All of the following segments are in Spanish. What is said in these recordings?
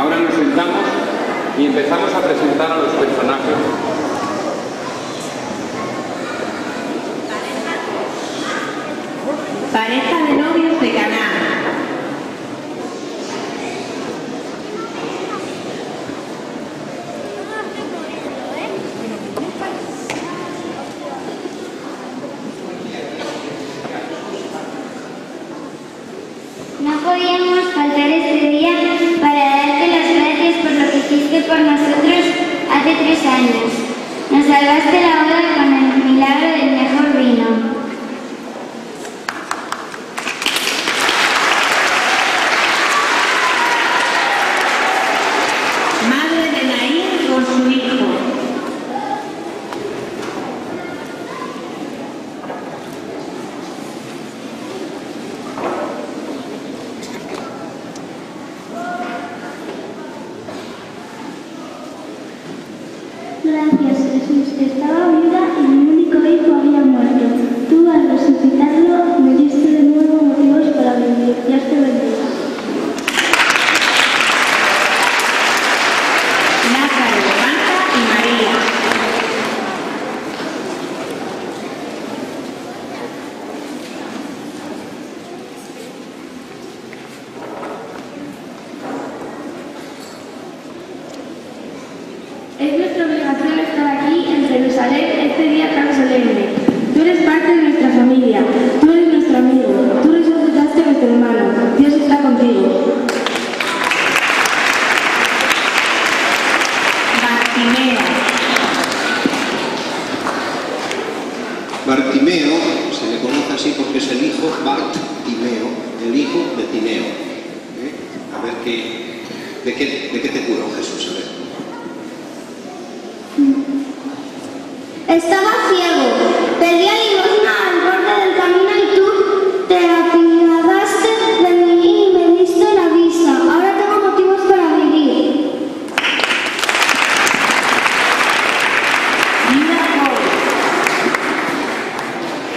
Ahora nos sentamos y empezamos a presentar a los personajes. Pareja de novios de Caná. No podíamos faltar este día para darte las gracias por lo que hiciste por nosotros hace 3 años. Nos salvaste la boda con el milagro del mejor vino. Madre de Naín con su hijo. Gracias, Jesús. Estaba viva y mi único hijo había muerto. Tú, al resucitarlo, me diste de nuevo motivos para vivir. Dios te bendiga. Lázaro, Marta y María. Es nuestra obligación estar aquí en Jerusalén este día tan solemne. Tú eres parte de nuestra familia, tú eres nuestro amigo, tú resucitaste a nuestro hermano. Dios está contigo. Bartimeo se le conoce así porque es el hijo Bartimeo, el hijo de Timeo. A ver de qué te curó Jesús, a ver. Estaba ciego, pedía limosna al borde del camino y tú te apiadaste de mí y me diste la vista. Ahora tengo motivos para vivir.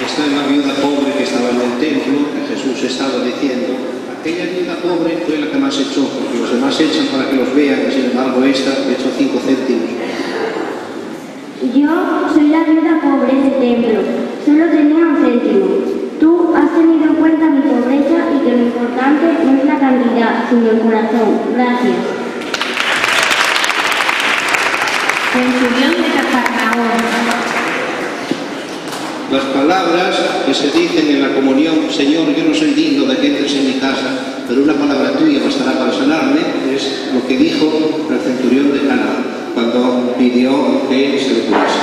Esta es la viuda pobre que estaba en el templo, que Jesús estaba diciendo. Aquella viuda pobre fue la que más echó, porque los demás echan para que los vean, sin embargo esta echó 5 céntimos. Yo soy la viuda pobre del templo, solo tenía 1 céntimo. Tú has tenido en cuenta mi pobreza y que lo importante no es la cantidad, sino el corazón. Gracias. Centurión de Cafarnaúm. Las palabras que se dicen en la comunión, Señor, yo no soy digno de que entres en mi casa, pero una palabra tuya bastará para sanarme, es lo que dijo el centurión de Caná cuando pidió que se le curase.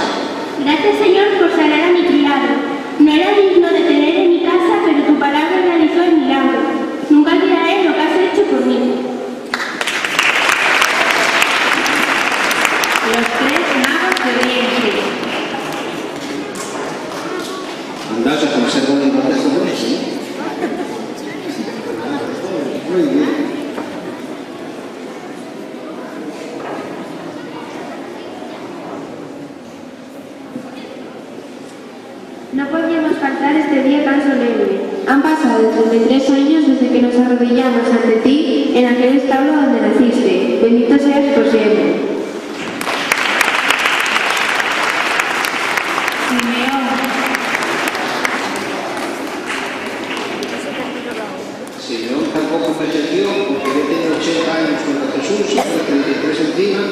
Gracias, Señor, por sanar a mi criado. No era digno de tener en mi casa, pero tu palabra realizó el milagro. Nunca olvidaré lo que has hecho por mí. Los 3 magos de Oriente. Andás a conservar un contexto con eso, ¿no? Muy bien. No podíamos faltar este día tan solemne. Han pasado 33 años desde que nos arrodillamos ante ti en aquel establo donde naciste. Bendito seas por siempre. Simeón tampoco falleció porque había tenido 80 años cuando Jesús, y 33 encima.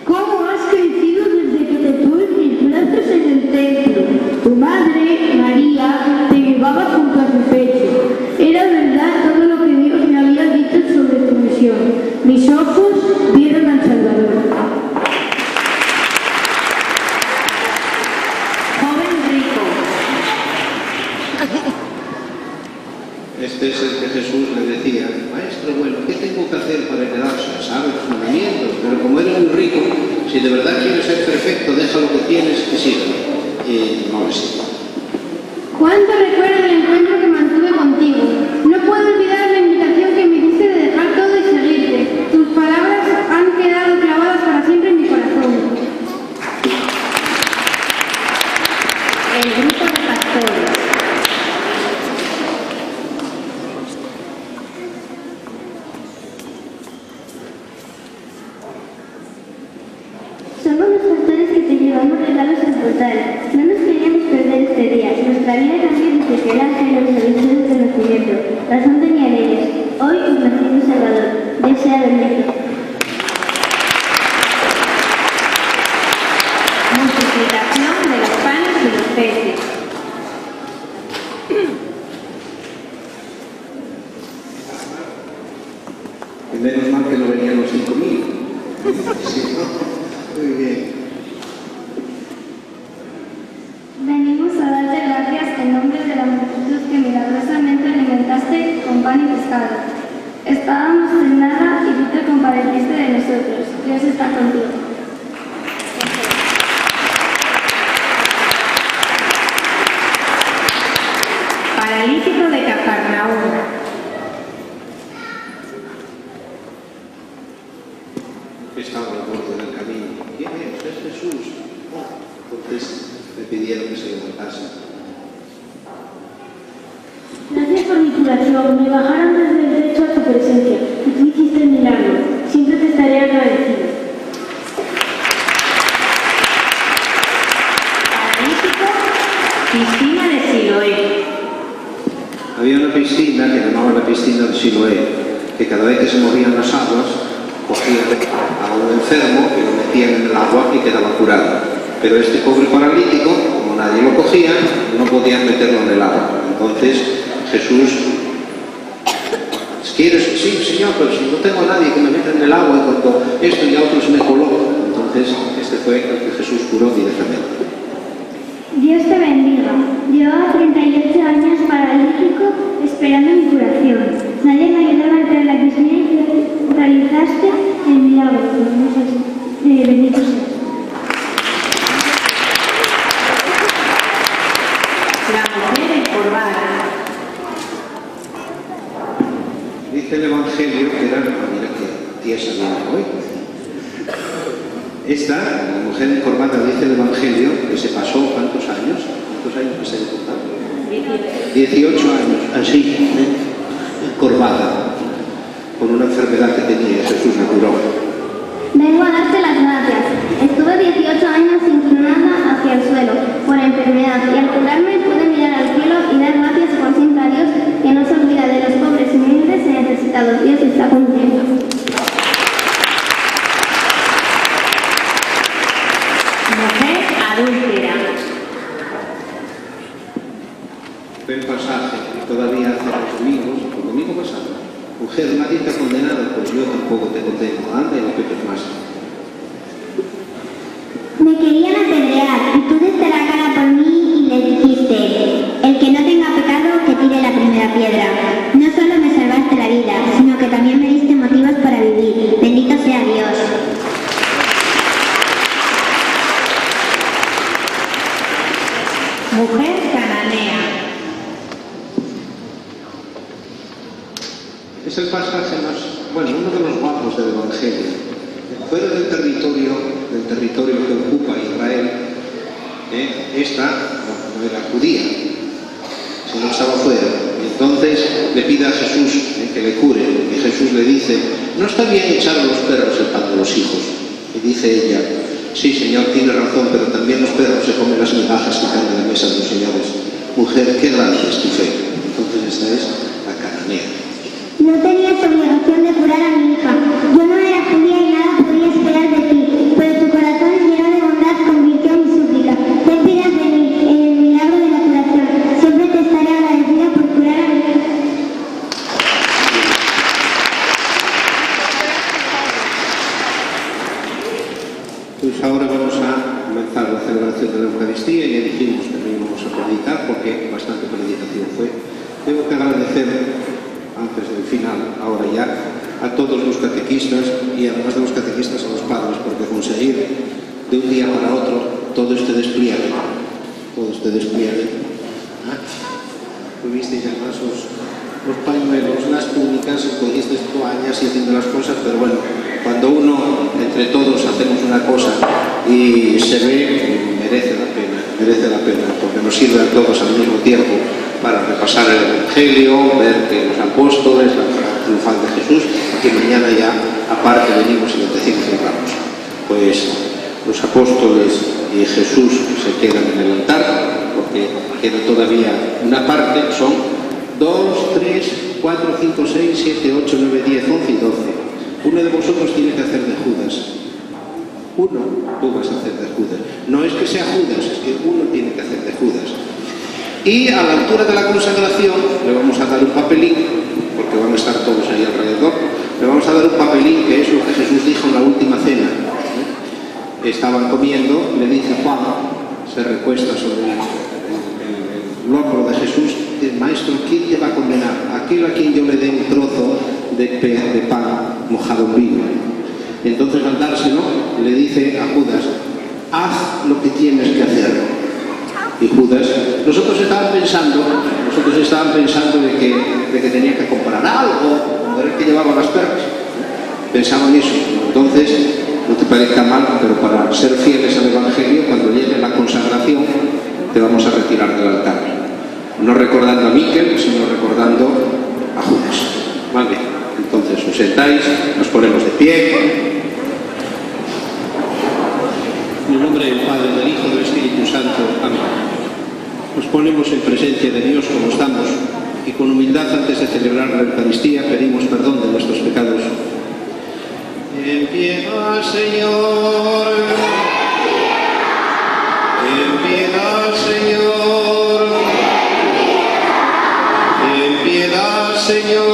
¿Cómo has crecido desde que te tuve en mis brazos en el templo? Tu madre, María, te llevaba junto a su pecho. Era verdad todo lo que Dios me había dicho sobre tu misión. Mis ojos vieron al Salvador. Joven rico. Este es el que Jesús le decía, maestro, bueno, ¿qué tengo que hacer para heredarse? Sabe los mandamientos, pero como eres muy rico, si de verdad quieres ser perfecto, deja lo que tienes y sígueme. Y no le sigo. ¿Cuánto recuerdo el encuentro que mantuve contigo? No puedo olvidar la invitación que me diste de dejar todo y seguirte. Tus palabras han quedado clavadas para siempre en mi corazón. El grupo de pastores. el ángel los avisó de tu nacimiento. Razón tenía leyes. Hoy os nació un Salvador. Dios sea bendito. Multiplicación de los panes y los peces. Y menos mal que no venían los 5.000. Sí, ¿no? Muy bien. Venimos a darte gracias en nombre de la multitud que milagrosamente alimentaste con pan y pescado. Estábamos en nada y tú te compadeciste de nosotros. Dios está contigo. Paralítico de Cafarnaúm. Estaba al borde del camino. ¿Quién es? Es Jesús. Entonces le pidieron que se levantase. Gracias por mi curación. Me bajaron desde el techo a tu presencia y tú hiciste el milagro. Siempre te estaré agradecido. Paralítico, piscina de Siloé. Había una piscina que llamaban la piscina de Siloé, que cada vez que se movían las aguas, cogían a un enfermo y lo metían en el agua y quedaba curado. Pero este pobre paralítico, como nadie lo cogía, no podían meterlo en el agua. Entonces Jesús, ¿quieres? Sí, Señor, pero si no tengo a nadie que me meta en el agua y cuando esto y a otros me coló. Entonces este fue el que Jesús curó directamente. Dios te bendiga. Llevaba 38 años paralítico esperando mi curación. Nadie me ayudaba a entrar en la piscina y realizaste el milagro. Bendito seas. La mujer encorvada. Dice el Evangelio que era, mira que tiesa viene hoy. Esta, la mujer encorvada, dice el Evangelio que se pasó ¿cuántos años? ¿Cuántos años que se le contaron? 18 años, así, encorvada, con una enfermedad que tenía y Jesús la curó. Vengo a darte las gracias. Estuve 18 años inclinada hacia el suelo por enfermedad y al curarme pude mirar al cielo y dar gracias por siempre a Dios que no se olvida de los pobres, humildes y necesitados. Dios está contigo. Mujer adúltera. Buen pasaje, todavía hace los domingos, el domingo pasado. Mujer, nadie te ha condenado, pues yo tampoco te condeno. Anda y no peques más. Me querían apedrear y tú diste la cara por mí y le dijiste, el que no tenga pecado que tire la primera piedra. No solo me salvaste la vida, sino que también me diste motivos para vivir. Bendito sea Dios. Mujer cananea. Es el pasaje más, bueno, uno de los guapos del Evangelio. Fuera del territorio que ocupa Israel, esta no era judía, sino estaba fuera. Y entonces le pide a Jesús que le cure, y Jesús le dice, no está bien echar a los perros el pan de los hijos. Y dice ella, sí, Señor, tiene razón, pero también los perros se comen las migajas que caen de la mesa de los señores. Mujer, qué grande es tu fe. Entonces esta es la cananea. No tenías obligación de curar a mi hija. Yo no era judía y nada podía esperar de ti, pero tu corazón lleno de bondad convirtió mi súplica. Te pidas de mí en el milagro de la curación. Siempre te estaré agradecida por curar a mi hija. Pues ahora vamos a comenzar la celebración de la Eucaristía y ya dijimos que no íbamos a predicar porque bastante predicación fue. Tengo que agradecer antes del final, ahora ya, a todos los catequistas y además de los catequistas a los padres, porque conseguir de un día para otro todo este despliegue, tuvisteis además los pañuelos, las túnicas, cogisteis toallas y haciendo las cosas, pero bueno, cuando uno, entre todos, hacemos una cosa y se ve, merece la pena, porque nos sirve a todos al mismo tiempo para repasar el Evangelio, ver que los apóstoles, la triunfal de Jesús, y que mañana ya, aparte, venimos y bendecimos y oramos. Pues los apóstoles y Jesús se quedan en el altar, porque queda todavía una parte, son 2, 3, 4, 5, 6, 7, 8, 9, 10, 11 y 12. Uno de vosotros tiene que hacer de Judas. Uno, tú vas a hacer de Judas. No es que sea Judas, es que uno tiene que hacer de Judas. Y a la altura de la consagración le vamos a dar un papelín, porque van a estar todos ahí alrededor, le vamos a dar un papelín que es lo que Jesús dijo en la última cena. Estaban comiendo, le dice Juan, se recuesta sobre el hombro de Jesús, el maestro, ¿quién te va a condenar? Aquel a quien yo le dé un trozo de pan mojado en vino. Entonces al dárselo le dice a Judas, haz lo que tienes que hacer. Y Judas, nosotros estaban pensando de que tenía que comprar algo, o era el que llevaba las perras. Pensaban eso. Entonces, no te parezca mal, pero para ser fieles al Evangelio, cuando llegue la consagración, te vamos a retirar del altar. No recordando a Miquel, sino recordando a Judas. Vale, entonces os sentáis, nos ponemos de pie. En el nombre del Padre, del Hijo y del Espíritu Santo. Amén. Nos ponemos en presencia de Dios como estamos y con humildad antes de celebrar la Eucaristía pedimos perdón de nuestros pecados. En piedad, Señor. En piedad, Señor. En piedad, Señor.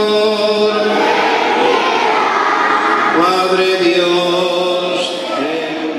Padre Dios, ten piedad.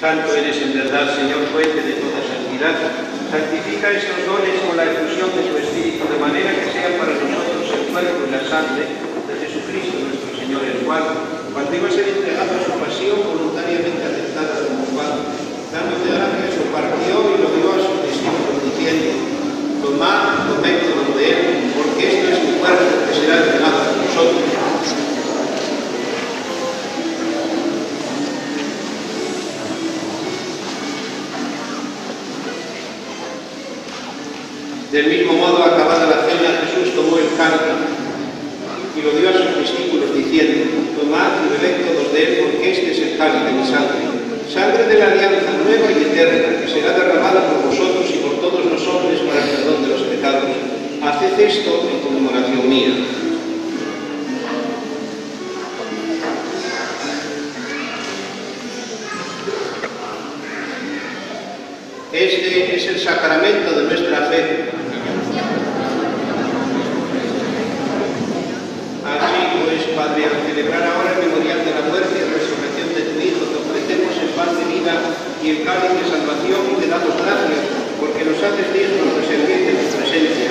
Santo eres en verdad, Señor, fuente de toda santidad. Santifica esos dones con la efusión de tu Espíritu, de manera que sean para nosotros el cuerpo y la sangre de Jesucristo nuestro Señor, el cual, cuando cuando iba a ser entregado a su pasión voluntariamente aceptada como pan, dándote gracias, lo partió y lo dio a sus discípulos diciendo: tomad, comed todo de él, porque esto es mi cuerpo que será entregado a vosotros. Del mismo modo, acabada la cena, Jesús tomó el cáliz y lo dio a sus discípulos diciendo: tomad y bebed todos de él, porque este es el cáliz de mi sangre, sangre de la alianza nueva y eterna, que será derramada por vosotros y por todos los hombres para el perdón de los pecados. Haced esto en conmemoración mía. Este es el sacramento de nuestra fe. Así pues, Padre, al celebrar ahora el memorial de la muerte y resurrección de tu Hijo, te ofrecemos el pan de vida y el cáliz de salvación y te damos gracias, porque nos haces dignos de servirte en tu presencia.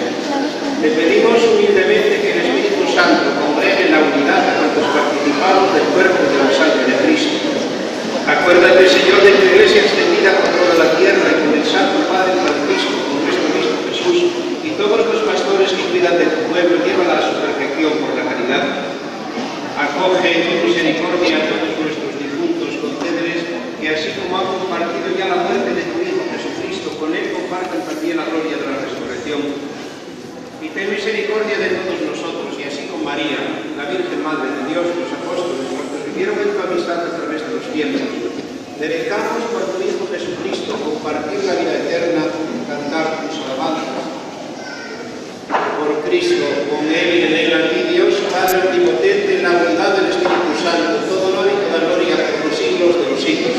Te pedimos humildemente que el Espíritu Santo congregue en la unidad a cuantos participamos del cuerpo y de la sangre de Cristo. Acuérdate, Señor, de tu Iglesia extendida por toda la tierra y con el Santo Padre Francisco, con nuestro Cristo Jesús, y todos los pastores que cuidan de tu pueblo, llévala a su perfección por la caridad. Acoge en tu misericordia a todos nuestros difuntos, concédeles que así como han compartido ya la muerte de tu Hijo Jesucristo, con él compartan también la gloria de la resurrección. Y ten misericordia de todos nosotros, y así con María, la Virgen Madre de Dios, los apóstoles, cuantos vivieron en tu amistad a través de los tiempos, derechamos por tu Hijo Jesucristo compartir la vida eterna, cantar tus alabanzas. Por Cristo, con él y en él, a ti Dios, Padre omnipotente, en la bondad del Espíritu Santo, todo honor y toda gloria por los siglos de los siglos.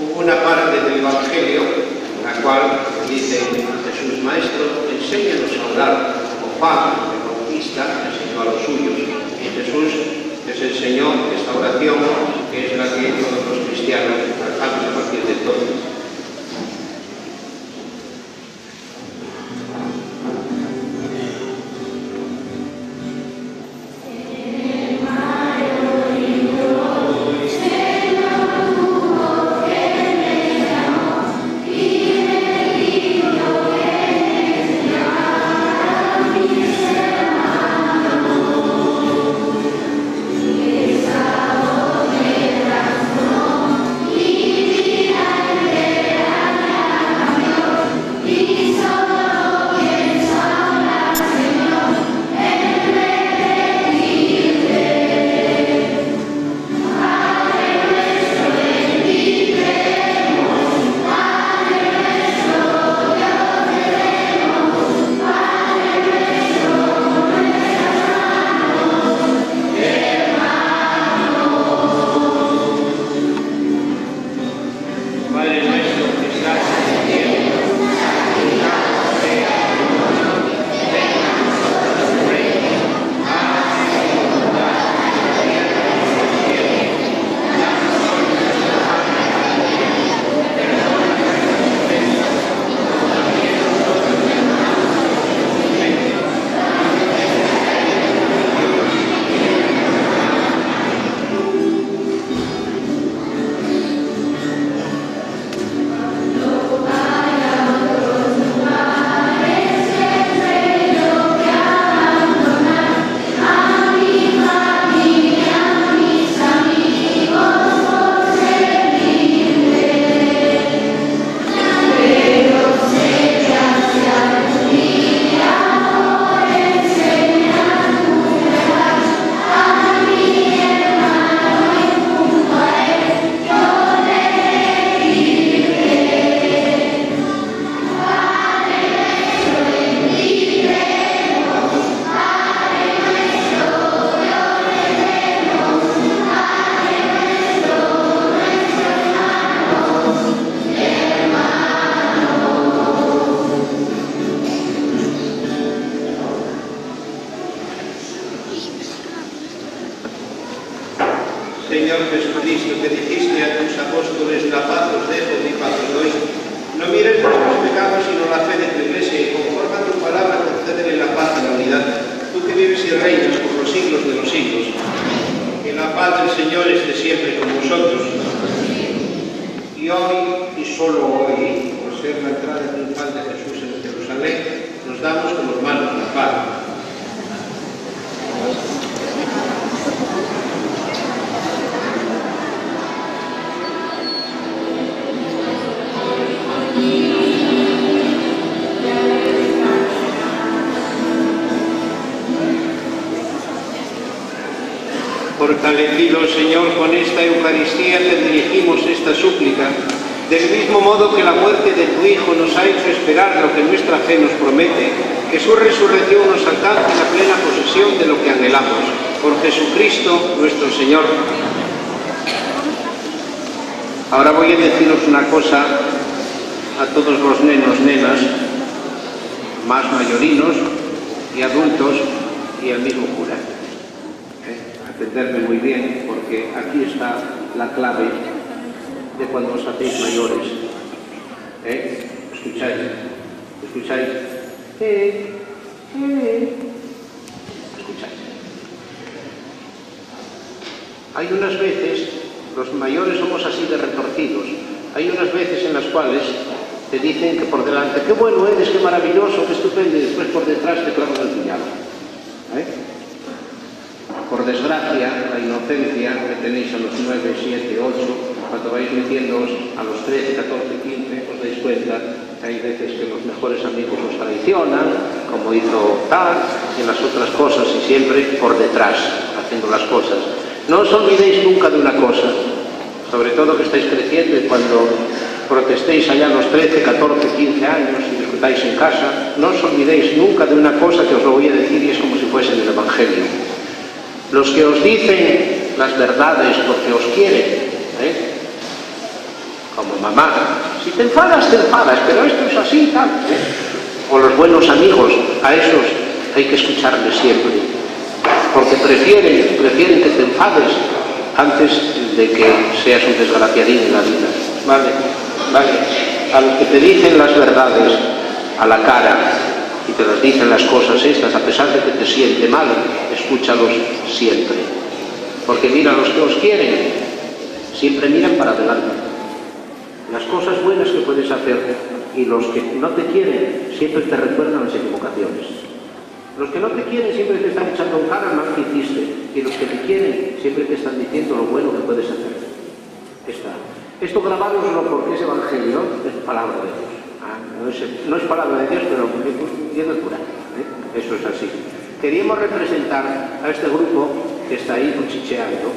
Hubo una parte del Evangelio en la cual dice Jesús: Maestro, enséñanos a orar, como Juan el Bautista enseñó a los suyos. Y Jesús les enseñó esta oración, que es la que todos los cristianos tratamos a partir de entonces. Señor Jesucristo, que dijiste a tus apóstoles: la paz os dejo, mi paz os doy. No mires nuestros pecados, sino la fe de tu Iglesia, y conforme a tu palabra concédele la paz y la unidad. Tú que vives y reinas por los siglos de los siglos. Que la paz del Señor esté siempre con vosotros. Y hoy, y solo hoy, por ser la entrada triunfal de Jesús en Jerusalén, nos damos como hermanos la paz. Fortalecido, Señor, con esta Eucaristía te dirigimos esta súplica, del mismo modo que la muerte de tu Hijo nos ha hecho esperar lo que nuestra fe nos promete, que su resurrección nos alcance la plena posesión de lo que anhelamos. Por Jesucristo nuestro Señor. Ahora voy a deciros una cosa a todos los nenos, nenas, más mayorinos y adultos y al mismo cura. Atenderme muy bien, porque aquí está la clave de cuando os hacéis mayores. ¿Escucháis? ¿Escucháis? ¿Escucháis? Hay unas veces, los mayores somos así de retorcidos, hay unas veces en las cuales te dicen que por delante, qué bueno eres, qué maravilloso, qué estupendo, y después por detrás te clavan el puñal. Por desgracia, la inocencia que tenéis a los 9, 7, 8, cuando vais metiéndoos a los 13, 14, 15, os dais cuenta que hay veces que los mejores amigos os traicionan, como hizo tal, y las otras cosas, y siempre por detrás, haciendo las cosas. No os olvidéis nunca de una cosa, sobre todo que estáis creciendo y cuando protestéis allá a los 13, 14, 15 años y discutáis en casa, no os olvidéis nunca de una cosa que os lo voy a decir y es como si fuese en el Evangelio. Los que os dicen las verdades porque os quieren, como mamá, si te enfadas, pero esto es así y tal. O los buenos amigos, a esos hay que escucharles siempre, porque prefieren que te enfades antes de que seas un desgraciadín en la vida. ¿Vale? A los que te dicen las verdades a la cara y te las dicen las cosas estas, a pesar de que te siente mal, escúchalos siempre. Porque mira, los que os quieren, siempre miran para adelante. Las cosas buenas que puedes hacer, y los que no te quieren, siempre te recuerdan las equivocaciones. Los que no te quieren siempre te están echando en cara el mal que hiciste, y los que te quieren siempre te están diciendo lo bueno que puedes hacer. Esto grabároslo porque es Evangelio, es palabra de Dios. No es palabra de Dios, pero viendo el cura. Eso es así. Queríamos representar a este grupo que está ahí cuchicheando.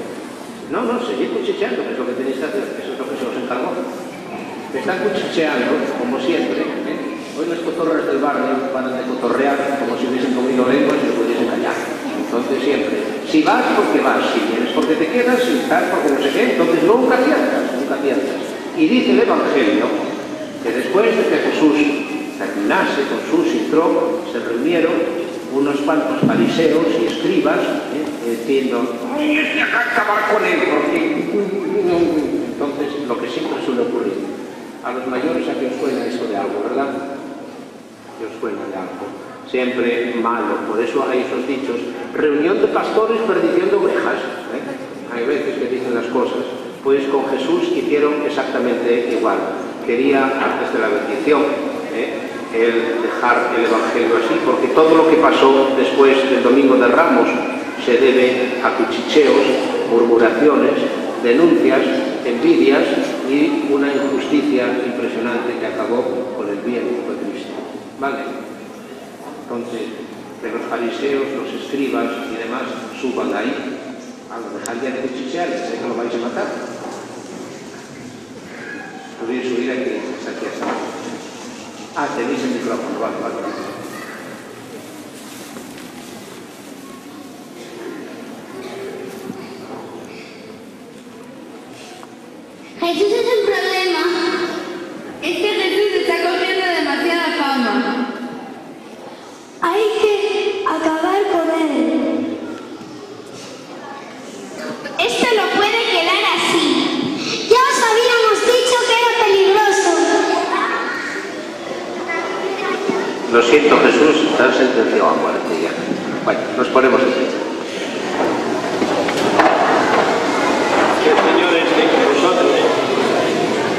No, seguid cuchicheando, que es lo que tenéis que hacer, eso es lo que se os encargó. Están cuchicheando, como siempre. Hoy las cotorras del barrio van a cotorrear como si hubiesen comido lenguas y lo pudiesen callar. Entonces siempre, si vas porque vas, si vienes porque te quedas, si estás porque no sé qué, entonces nunca aciertas. Y dice el Evangelio que después de que Jesús terminase con sus intro, se reunieron unos cuantos fariseos y escribas diciendo, ¡ay, es que acá acabar con él! Porque... Entonces, lo que siempre suele ocurrir, a los mayores a que os suena esto de algo, ¿verdad? Que os suena de algo. Siempre malo, por eso hay esos dichos, reunión de pastores, perdición de ovejas. Hay veces que dicen las cosas. Pues con Jesús hicieron exactamente igual. Quería, antes de la bendición, el dejar el Evangelio así, porque todo lo que pasó después del Domingo de Ramos se debe a cuchicheos, murmuraciones, denuncias, envidias y una injusticia impresionante que acabó con el bien de Cristo. ¿Vale? Entonces, que los fariseos, los escribas y demás suban ahí, a lo dejar ya de cuchichear, sé que lo vais a matar. Subir aquí, está. Tenéis el micrófono, vale. Jesús es el problema. Es que Jesús está cogiendo demasiada fama. Hay que acabar con él. Esto no puede quedar así. Ya os habíamos dicho que era peligroso. Lo siento, Jesús, estás sentenciado a muerte ya. Bueno, nos ponemos de pie. Que el Señor esté con vosotros.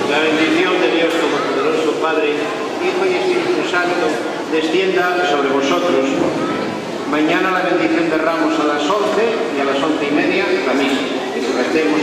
La bendición de Dios Todopoderoso, Padre, Hijo y Espíritu Santo, descienda sobre vosotros. Mañana la bendición de Ramos a las 11 y a las 11:30 la misa. Que recemos